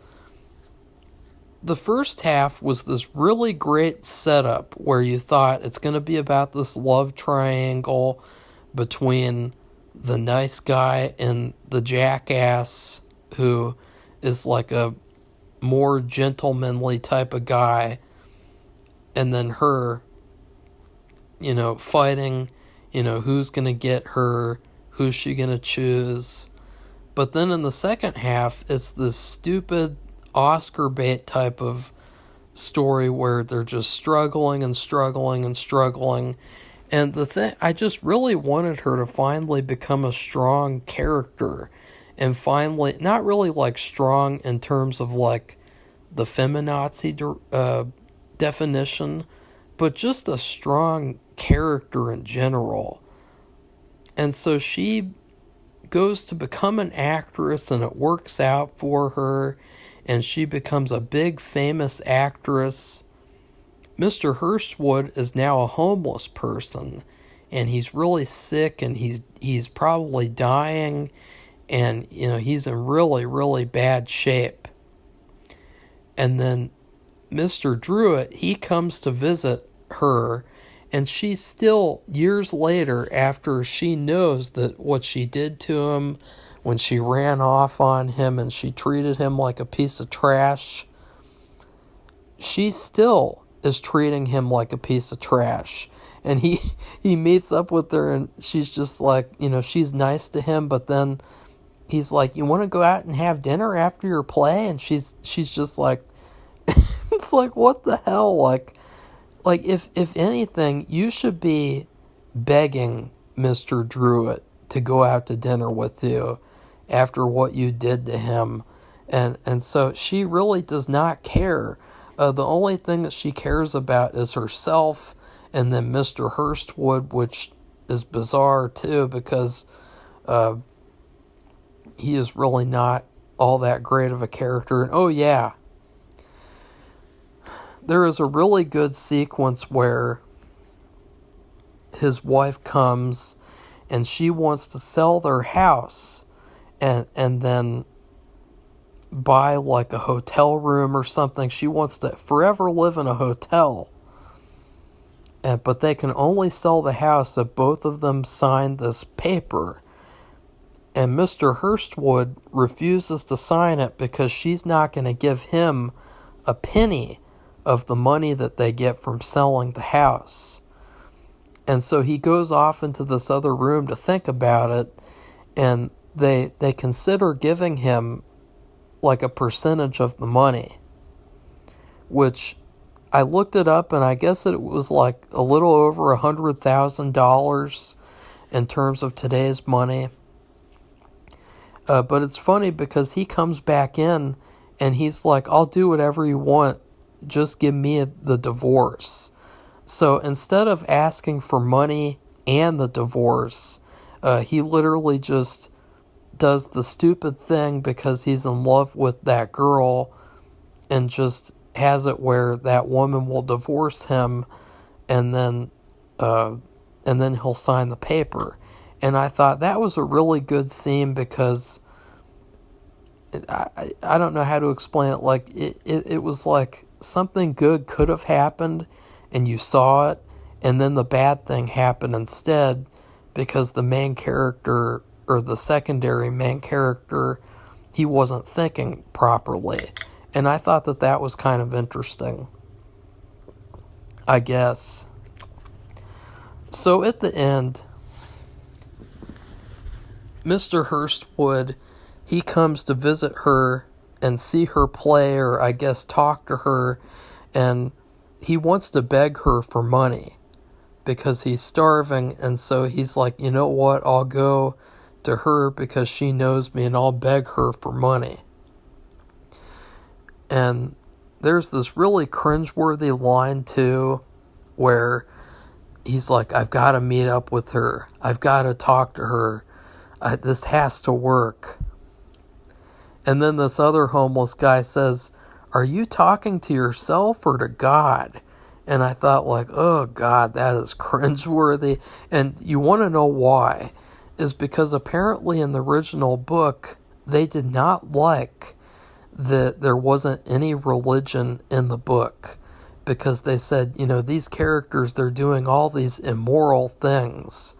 Speaker 1: the first half was this really great setup where you thought it's going to be about this love triangle between the nice guy and the jackass who is like a more gentlemanly type of guy, and then her, fighting, who's going to get her, who's she going to choose. But then in the second half, it's this stupid Oscar bait type of story where they're just struggling and struggling and struggling. And the thing, I just really wanted her to finally become a strong character. And finally, not really like strong in terms of like the feminazi definition, but just a strong character in general. And so she goes to become an actress, and it works out for her, and she becomes a big famous actress. Mr. Hurstwood is now a homeless person, and he's really sick, and he's probably dying, and he's in really, really bad shape. And then Mr. Druitt, he comes to visit her, and she's still, years later, after she knows that what she did to him when she ran off on him and she treated him like a piece of trash, she still is treating him like a piece of trash. And he meets up with her, and she's just like, she's nice to him, but then he's like, you want to go out and have dinner after your play? And she's just like, it's like, what the hell? Like if anything, you should be begging Mr. Druitt to go out to dinner with you after what you did to him. And so she really does not care. The only thing that she cares about is herself, and then Mr. Hurstwood, which is bizarre too, because he is really not all that great of a character. And oh yeah, there is a really good sequence where his wife comes and she wants to sell their house and then buy like a hotel room or something. She wants to forever live in a hotel. But they can only sell the house if both of them sign this paper. And Mr. Hurstwood refuses to sign it because she's not going to give him a penny of the money that they get from selling the house. And so he goes off into this other room to think about it, and they consider giving him like a percentage of the money, which I looked it up, and I guess it was like a little over $100,000 in terms of today's money. But it's funny because he comes back in and he's like, I'll do whatever you want, just give me the divorce. So instead of asking for money and the divorce, he literally just does the stupid thing because he's in love with that girl, and just has it where that woman will divorce him, and then he'll sign the paper. And I thought that was a really good scene because I don't know how to explain it. Like it was like something good could have happened and you saw it, and then the bad thing happened instead because the main character, or the secondary main character, he wasn't thinking properly. And I thought that was kind of interesting, I guess. So at the end, Mr. Hurstwood, he comes to visit her and see her play, or I guess talk to her, and he wants to beg her for money because he's starving. And so he's like, you know what, I'll go to her because she knows me, and I'll beg her for money. And there's this really cringeworthy line too, where he's like, I've got to meet up with her, I've got to talk to her, this has to work. And then this other homeless guy says, are you talking to yourself or to God? And I thought, like, oh God, that is cringeworthy. And you want to know why? Is because apparently in the original book, they did not like that there wasn't any religion in the book, because they said, these characters, they're doing all these immoral things.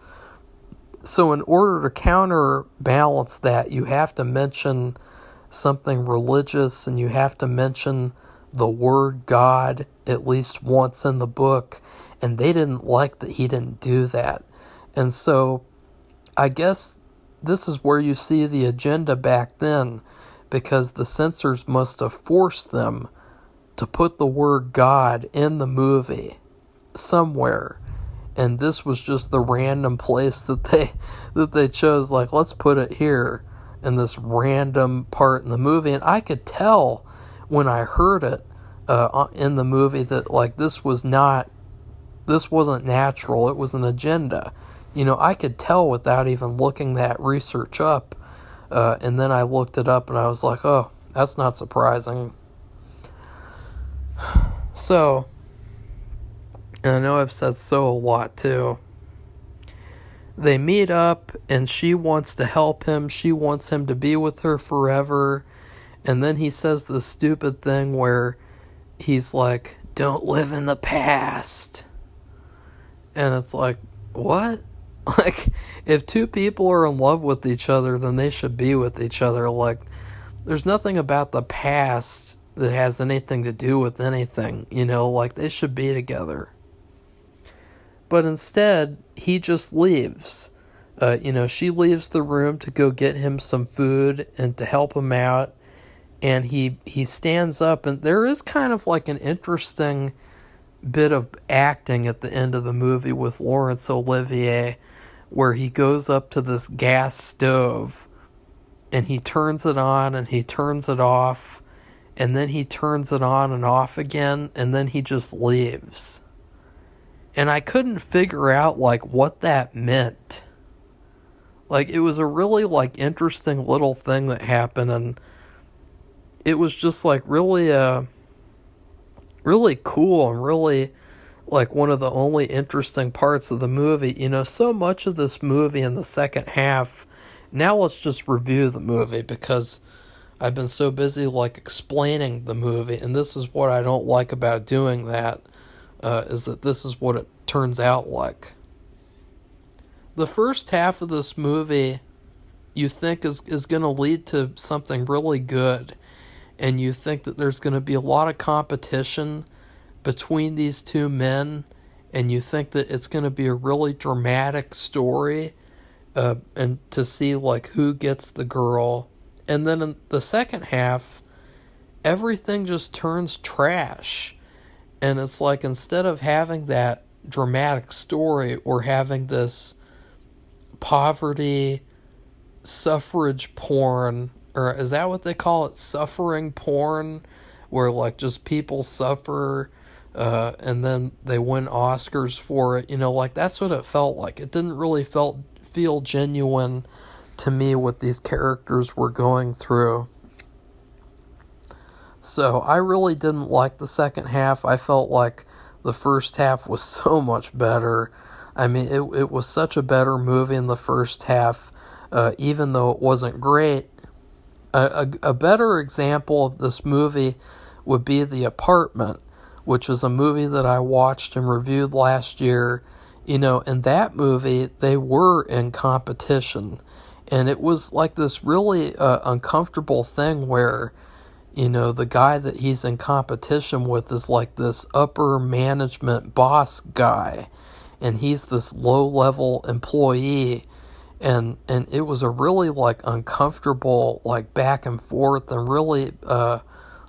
Speaker 1: So in order to counterbalance that, you have to mention something religious, and you have to mention the word God at least once in the book, and they didn't like that he didn't do that. And so I guess this is where you see the agenda back then, because the censors must have forced them to put the word God in the movie somewhere. And this was just the random place that they chose, like, let's put it here in this random part in the movie. And I could tell when I heard it in the movie that, like, this wasn't natural. It was an agenda. I could tell without even looking that research up. And then I looked it up and I was like, oh, that's not surprising. So, and I know I've said so a lot too. They meet up and she wants to help him. She wants him to be with her forever. And then he says this stupid thing where he's like, don't live in the past. And it's like, what? Like, if two people are in love with each other, then they should be with each other. Like, there's nothing about the past that has anything to do with anything. Like, they should be together. But instead, he just leaves. She leaves the room to go get him some food and to help him out. And he stands up, and there is kind of like an interesting bit of acting at the end of the movie with Laurence Olivier, where he goes up to this gas stove and he turns it on and he turns it off, and then he turns it on and off again, and then he just leaves. And I couldn't figure out, like, what that meant. Like, it was a really, like, interesting little thing that happened, and it was just, like, really cool and really, like, one of the only interesting parts of the movie. So much of this movie in the second half, now let's just review the movie, because I've been so busy, like, explaining the movie, and this is what I don't like about doing that. Is that this is what it turns out like. The first half of this movie you think is going to lead to something really good, and you think that there's going to be a lot of competition between these two men, and you think that it's going to be a really dramatic story, and to see, like, who gets the girl. And then in the second half, everything just turns trash. And it's like, instead of having that dramatic story or having this poverty suffrage porn, or is that what they call it? Suffering porn, where, like, just people suffer and then they win Oscars for it. Like, that's what it felt like. It didn't really feel genuine to me what these characters were going through. So I really didn't like the second half. I felt like the first half was so much better. I mean, it was such a better movie in the first half, even though it wasn't great. A better example of this movie would be The Apartment, which is a movie that I watched and reviewed last year. In that movie, they were in competition. And it was like this really uncomfortable thing where, the guy that he's in competition with is like this upper management boss guy, and he's this low-level employee, and it was a really, like, uncomfortable, like, back and forth, and really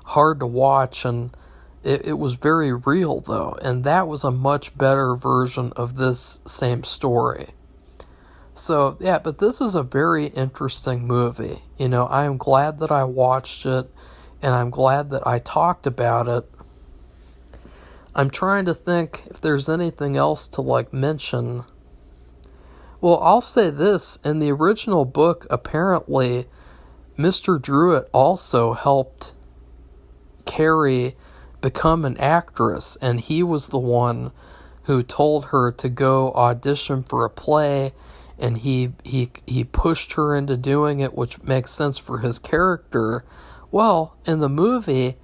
Speaker 1: hard to watch, and it was very real, though, and that was a much better version of this same story. So, yeah, but this is a very interesting movie. I am glad that I watched it, and I'm glad that I talked about it. I'm trying to think if there's anything else to, like, mention. Well, I'll say this. In the original book, apparently, Mr. Druitt also helped Carrie become an actress, and he was the one who told her to go audition for a play, and he pushed her into doing it, which makes sense for his character. Well, in the movie,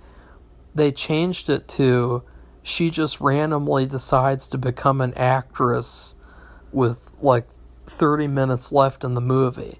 Speaker 1: they changed it to she just randomly decides to become an actress with, like, 30 minutes left in the movie.